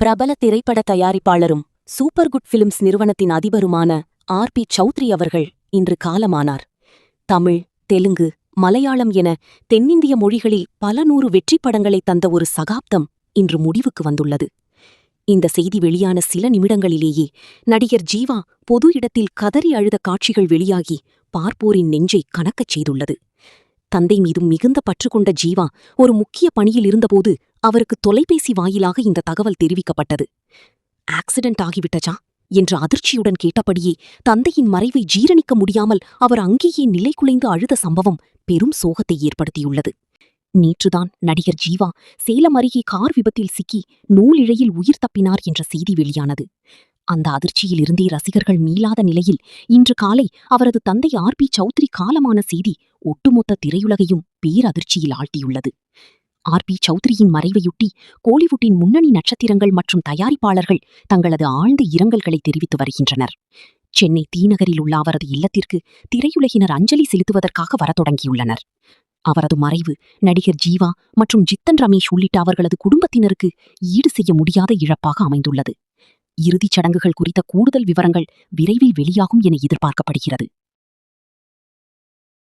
பிரபல திரைப்பட தயாரிப்பாளரும் super good films நிறுவனத்தின் அதிபருமான ஆர்.பி. சௌத்ரி அவர்கள் இன்று காலமானார். தமிழ், தெலுங்கு, மலையாளம் என தென்னிந்திய மொழிகளில் பல 100 வெற்றிப் படங்களை தந்த ஒரு சகாப்தம் இன்று முடிவுக்கு வந்துள்ளது. இந்த செய்தி வெளியான சில நிமிடங்களிலேயே நடிகர் ஜீவா பொது இடத்தில் கதறி அழுத காட்சிகள் வெளியாகி பார்ப்போரின் நெஞ்சை கனக்கச் செய்துள்ளது. தந்தை மீதும் மிகுந்த பற்று கொண்ட ஜீவா ஒரு முக்கிய பணியில் இருந்தபோது அவருக்கு தொலைபேசி வாயிலாக இந்த தகவல் தெரிவிக்கப்பட்டது. ஆக்சிடென்ட் ஆகிவிட்டச்சா என்ற அதிர்ச்சியுடன் கேட்டபடியே தந்தையின் மறைவை ஜீரணிக்க முடியாமல் அவர் அங்கேயே நிலைகுலைந்து அழுத சம்பவம் பெரும் சோகத்தை ஏற்படுத்தியுள்ளது. நேற்றுதான் நடிகர் ஜீவா சேலம் அருகே கார் விபத்தில் சிக்கி நூலிழையில் உயிர் தப்பினார் என்ற செய்தி வெளியானது. அந்த அதிர்ச்சியில் இருந்தே ரசிகர்கள் மீளாத நிலையில் இன்று காலை அவரது தந்தை ஆர்.பி. சௌத்ரி காலமான செய்தி ஒட்டுமொத்த திரையுலகையும் பேரதிர்ச்சியில் ஆழ்த்தியுள்ளது. ஆர்.பி. சௌத்ரியின் மறைவையொட்டி கோலிவுட்டின் முன்னணி நட்சத்திரங்கள் மற்றும் தயாரிப்பாளர்கள் தங்களது ஆழ்ந்த இரங்கல்களை தெரிவித்து வருகின்றனர். சென்னை தீநகரில் உள்ள அவரது இல்லத்திற்கு திரையுலகினர் அஞ்சலி செலுத்துவதற்காக வரத் தொடங்கியுள்ளனர். அவரது மறைவு நடிகர் ஜீவா மற்றும் ஜித்தன் ரமேஷ் உள்ளிட்ட அவர்களது குடும்பத்தினருக்கு ஈடு செய்ய முடியாத இழப்பாக அமைந்துள்ளது. இறுதிச் சடங்குகள் குறித்த கூடுதல் விவரங்கள் விரைவில் வெளியாகும் என எதிர்பார்க்கப்படுகிறது.